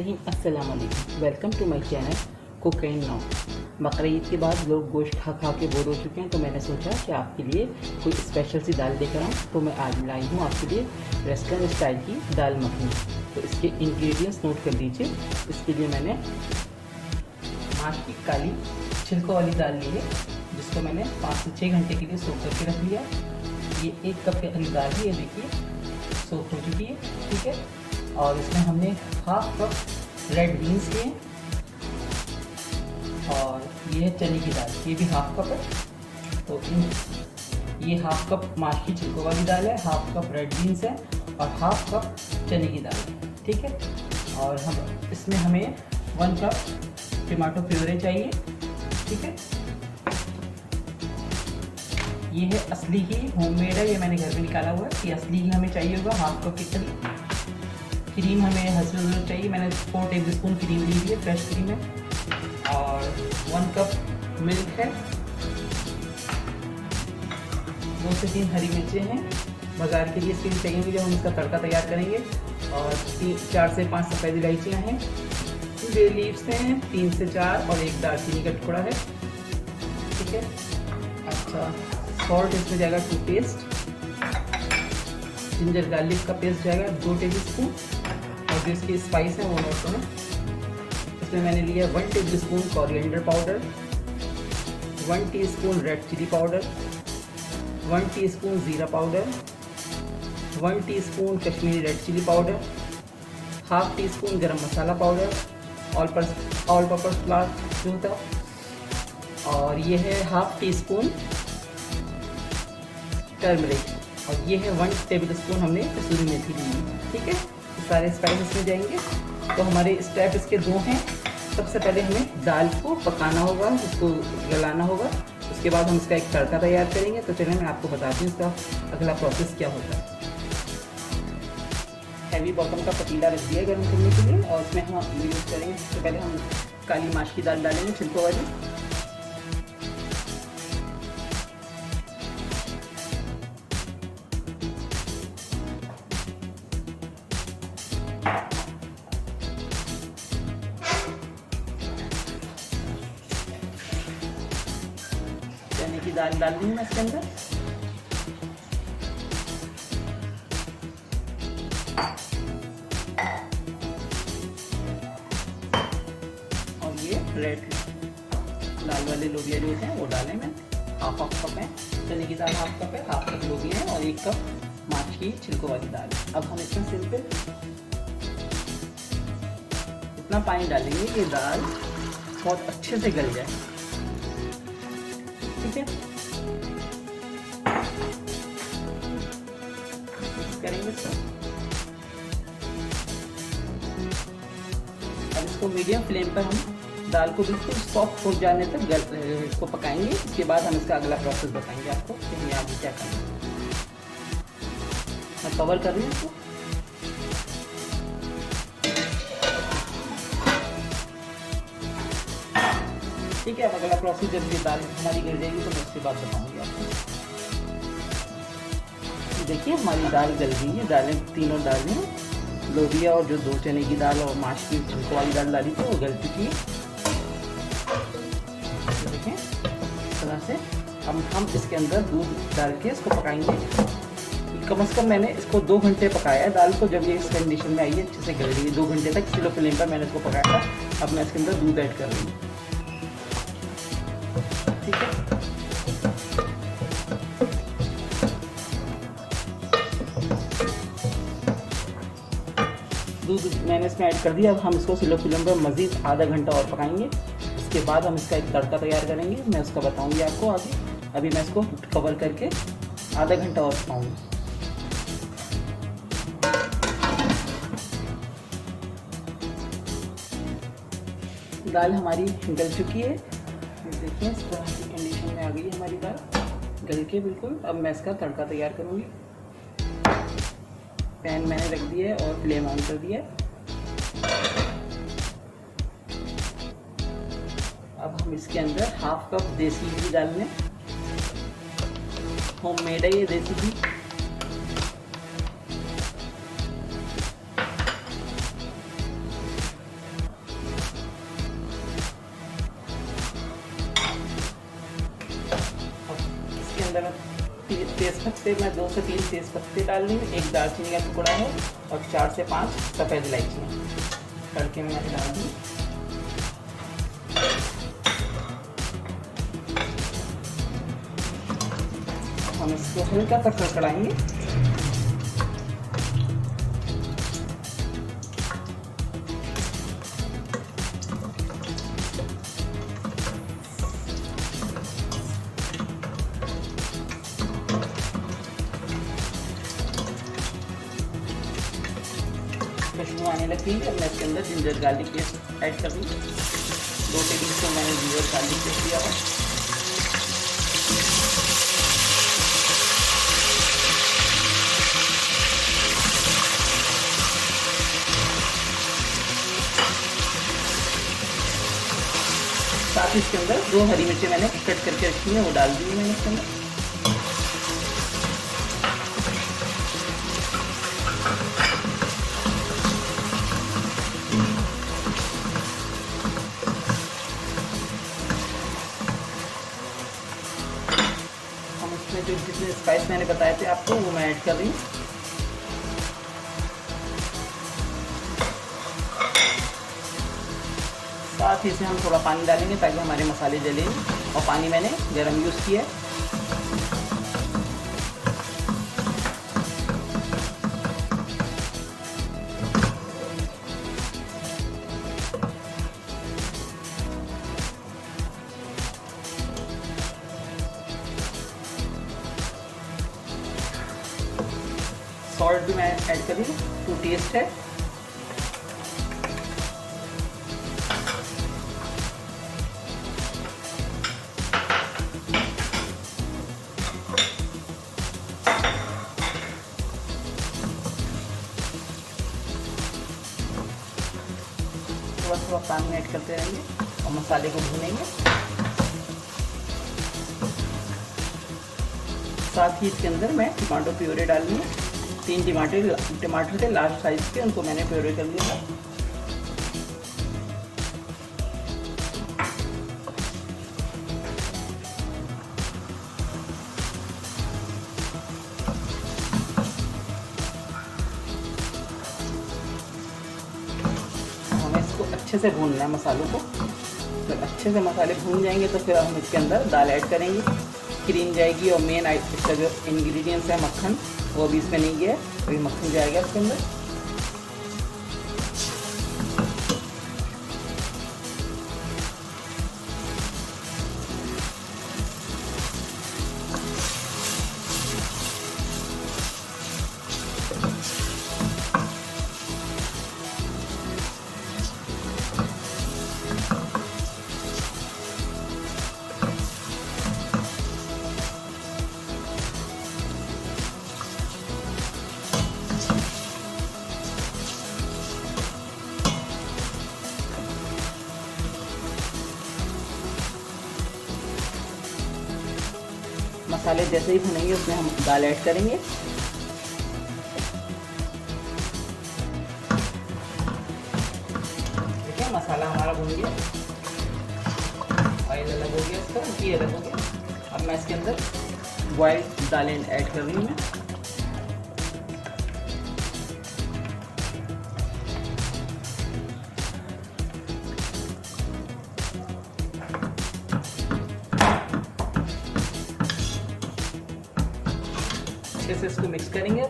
बिस्मिल्लाहिर्रहमानिर्रहीम। अस्सलाम वालेकुम। Welcome to my channel cook and knock. Bakrid के बाद लोग गोश्त खा खा के बोर हो चुके हैं, तो मैंने सोचा कि आपके लिए कोई स्पेशल सी दाल लेकर आऊँ। तो मैं आज लाई हूँ आपके लिए रेस्टोरेंट स्टाइल की दाल मखनी। तो इसके इंग्रेडिएंट्स नोट कर लीजिए। इसके लिए मैंने माश की काली छिलकों वाली दाल ली है, जिसको मैंने 5 से 6 घंटे के लिए सोख करके रख लिया। ये 1 कप के करीब दाल है, ये देखिए सोख हो चुकी है। ठीक है, और इसमें हमने हाफ कप रेड बीन्स लिए और ये है चने की दाल, ये भी हाफ कप है। तो ये हाफ कप माश की छिलकों वाली दाल है, हाफ कप रेड बीन्स है और हाफ कप चने की दाल है। ठीक है, और हम इसमें हमें 1 कप टमाटो प्योरे चाहिए। ठीक है, ये है असली घी, होममेड है, ये मैंने घर में निकाला हुआ है। ये असली घी हमें चाहिए होगा हाफ कप के करीब। क्रीम हमें हस्बैंड चाहिए, मैंने 4 टेबल स्पून क्रीम ली हुई है, फ्रेश क्रीम है। और 1 कप मिल्क है, 2 से 3 हरी मिर्चें हैं, बाजार के लिए इसके लिए चाहिए जब हम इसका तड़का तैयार करेंगे। और 4 से 5 सफ़ेद इलायचियाँ हैं, बे लीव्स हैं 3 से 4 और 1 दालचीनी का टुकड़ा है। ठीक है, अच्छा सॉल्ट इसमें जाएगा 2 टेस्ट, जिंजर गार्लिक का पेस्ट जाएगा 2 टेबल स्पून। और जो इसकी स्पाइस है वो नोट करें। इसमें मैंने लिया 1 tablespoon coriander powder, 1 teaspoon red chilli powder, 1 teaspoon ज़ीरा पाउडर, 1 टीस्पून Kashmiri red chilli powder, half teaspoon garam masala powder, all purpose flour जो होता, और ये है हाफ टी स्पून टर्मरिक, और ये है 1 टेबल स्पून हमने कसूरी मेथी ली है। ठीक है, सारे स्पाइसेस में जाएंगे। तो हमारे स्टेप इसके 2 हैं। सबसे पहले हमें दाल को पकाना होगा, उसको गलाना होगा, उसके बाद हम इसका एक तड़का तैयार करेंगे। तो चलिए मैं आपको बताती हूँ इसका अगला प्रोसेस क्या होता है। हैवी बॉटम का पतीला रख दिया गर्म करने के लिए, और उसमें हम यूज़ करेंगे। सबसे पहले हम काली माश की दाल डालेंगे, छिलकों वाली। चने की दाल डाल दूंगी मैं इसके अंदर। और ये रेड लाल वाले लोबिया जो हैं वो डालें मैं, हाफ कप है। चने की दाल हाफ कप है, हाफ कप लोबिया है और 1 कप माश की छिलकों वाली दाल। अब हम इसमें सिंपल इतना पानी डालेंगे कि दाल बहुत अच्छे से गल जाए। ठीक है, करेंगे इसको। अब इसको मीडियम फ्लेम पर हम दाल को बिल्कुल सॉफ्ट हो जाने तक इसको पकाएंगे। इसके बाद हम इसका अगला प्रोसेस बताएंगे आपको कि हमें आगे क्या करना है। मैं कवर कर रही हूँ इसको। ठीक है, अब अगला प्रोसेस जब ये दाल हमारी गिर जाएगी तो मैं उसके बाद बताऊंगी आपको। देखिए हमारी दाल गल गई है। दालें तीनों दालें, लोबिया और जो 2 चने की दाल और माश की छिलकों वाली दाल डाली थी वो गल चुकी है। देखें इस तरह से। अब हम इसके अंदर दूध डाल के इसको पकाएंगे। कम से कम मैंने इसको 2 घंटे पकाया है दाल को। जब ये इस कंडीशन में आई है, अच्छे से गल गई है, 2 घंटे तक स्लो फ्लेम पर मैंने इसको पकाया था। अब मैं इसके अंदर दूध ऐड कर रही हूँ। ठीक है, दूध मैंने इसमें ऐड कर दिया। अब हम इसको स्लो फ्लेम पर मज़ीद आधा घंटा और पकाएंगे। इसके बाद हम इसका एक तड़का तैयार kरेंगे, मैं उसका बताऊंगी आपको आगे। अभी मैं इसको कवर करके आधा घंटा और पकाऊंगी। दाल हमारी गल चुकी है, देखिए इस तरह की कंडीशन में आ गई है हमारी दाल गल के बिल्कुल। अब मैं इसका तड़का तैयार करूँगी। पैन मैंने रख दिया है और फ्लेम ऑन कर दिया है। अब हम इसके अंदर हाफ कप देसी घी डाल लें। होममेड है ये देसी घी। अंदर मैं तेज़ पत्ते, मैं 2 से 3 तेज़ पत्ते डाल रही हूँ, 1 दालचीनी का टुकड़ा है और 4 से 5 सफ़ेद इलायची तड़के में मैंने डाल दी। हम इसको हल्का सा कड़कड़ाएंगे। खुशबू आने लगती है। अब मैं इसके अंदर जिंजर गार्लिक पेस्ट ऐड कर दूँ। 2 टेबलस्पून मैंने जिंजर गार्लिक पेस्ट दिया है। साथ ही इसके अंदर 2 हरी मिर्चें मैंने कट करके रखी है, वो डाल दी है मैंने इसके अंदर। हम इसमें जो जितने स्पाइस मैंने बताए थे आपको वो मैं ऐड कर रही हूँ। साथ ही से हम थोड़ा पानी डालेंगे ताकि हमारे मसाले जले, और पानी मैंने गरम यूज़ किया है। सॉल्ट भी मैं ऐड कर रही हूँ, टू टेस्ट है। थोड़ा पानी ऐड करते रहेंगे और मसाले को भूनेंगे। साथ ही इसके अंदर मैं टमाटो प्योरे डाल रही हूँ। 3 टमाटर थे लार्ज साइज के, उनको मैंने प्योरे कर लिया था। अच्छे से भूनना है मसालों को। जब अच्छे से मसाले भून जाएंगे तो फिर हम इसके अंदर दाल ऐड करेंगे, क्रीम जाएगी। और मेन इसका जो इंग्रेडिएंट्स है मक्खन, वो अभी इसमें नहीं गया है, अभी मक्खन जाएगा इसके अंदर। मसाले जैसे ही भुनेंगे उसमें हम दाल ऐड करेंगे। ठीक है, मसाला हमारा भुन गया, ऑयल अलग हो गया, इसका घी अलग हो गया। अब मैं इसके अंदर बॉइल्ड दालें ऐड कर रही हूँ। अच्छे से इसको मिक्स करेंगे।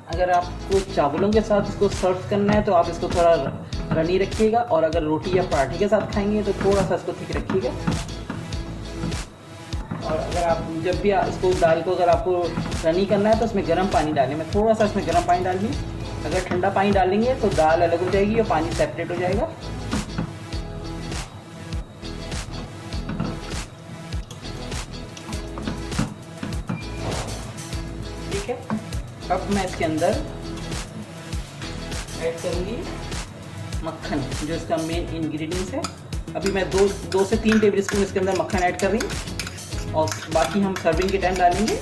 अगर आपको चावलों के साथ इसको सर्व करना है तो आप इसको थोड़ा रनी रखिएगा, और अगर रोटी या पराठे के साथ खाएंगे तो थोड़ा सा इसको थिक रखिएगा। और अगर आप जब भी इसको दाल को अगर आपको रनी करना है तो इसमें गर्म पानी डालें। मैं थोड़ा सा इसमें गर्म पानी डाल दी। अगर ठंडा पानी डालेंगे तो दाल अलग हो जाएगी और पानी सेपरेट हो जाएगा। ठीक है, अब मैं इसके अंदर ऐड करूँगी मक्खन, जो इसका मेन इंग्रेडिएंट्स है। अभी मैं 2 से 3 टेबल स्पून इसके अंदर मक्खन ऐड कर रही हूँ, और बाकी हम सर्विंग के टाइम डालेंगे।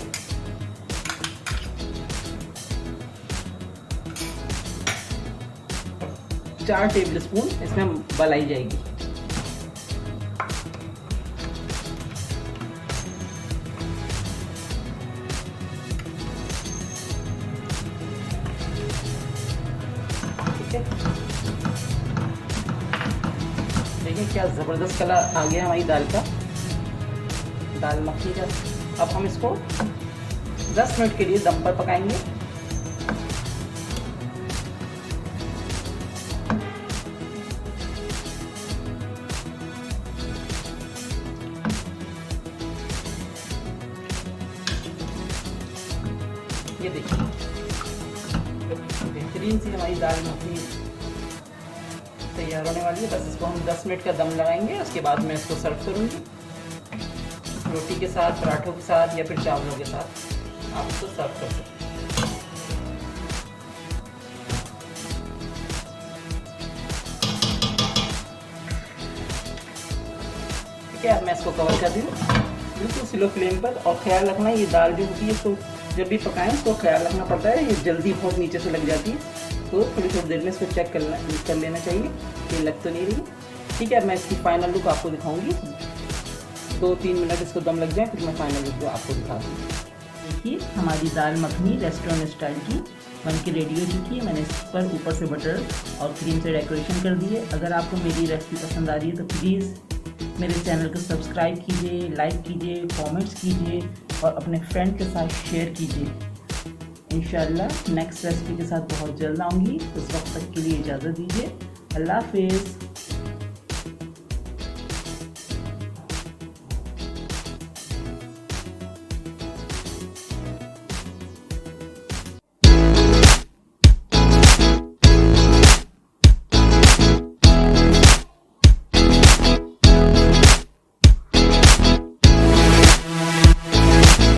4 टेबल स्पून इसमें मलाई जाएगी। ठीक है, देखिए क्या ज़बरदस्त कलर आ गया हमारी दाल का, दाल मखनी का। अब हम इसको 10 मिनट के लिए दम पर पकाएंगे। ये देखिए बेहतरीन सी हमारी दाल मखनी तैयार होने वाली है। बस इसको हम 10 मिनट का दम लगाएंगे, उसके बाद मैं इसको सर्व करूँगी रोटी के साथ, पराठों के साथ या फिर चावलों के साथ आप इसको सर्व कर सकते हैं। ठीक है, अब मैं इसको कवर कर दूँ बिल्कुल स्लो फ्लेम पर। और ख्याल रखना ये दाल जो होती है इसको जब भी पकाएं उसको ख्याल रखना पड़ता है, ये जल्दी बहुत नीचे से लग जाती है, तो थोड़ी देर में इसको चेक कर लेना चाहिए ये लग तो नहीं रही। ठीक है, अब मैं इसकी फाइनल लुक आपको दिखाऊंगी। 2-3 मिनट इसको दम लग जाए फिर मैं फाइनल लुक आपको दिखा दूँगी। देखिए हमारी दाल मखनी रेस्टोरेंट स्टाइल की बन के रेडी हो चुकी है। मैंने इस पर ऊपर से बटर और क्रीम से डेकोरेशन कर दी है। अगर आपको मेरी रेसिपी पसंद आ रही है तो प्लीज़ मेरे चैनल को सब्सक्राइब कीजिए, लाइक कीजिए, कमेंट्स कीजिए और अपने फ्रेंड के साथ शेयर कीजिए। इंशाल्लाह नेक्स्ट रेसिपी के साथ बहुत जल्द आऊँगी। उस वक्त तक के लिए इजाज़त दीजिए। अल्लाह हाफिज़।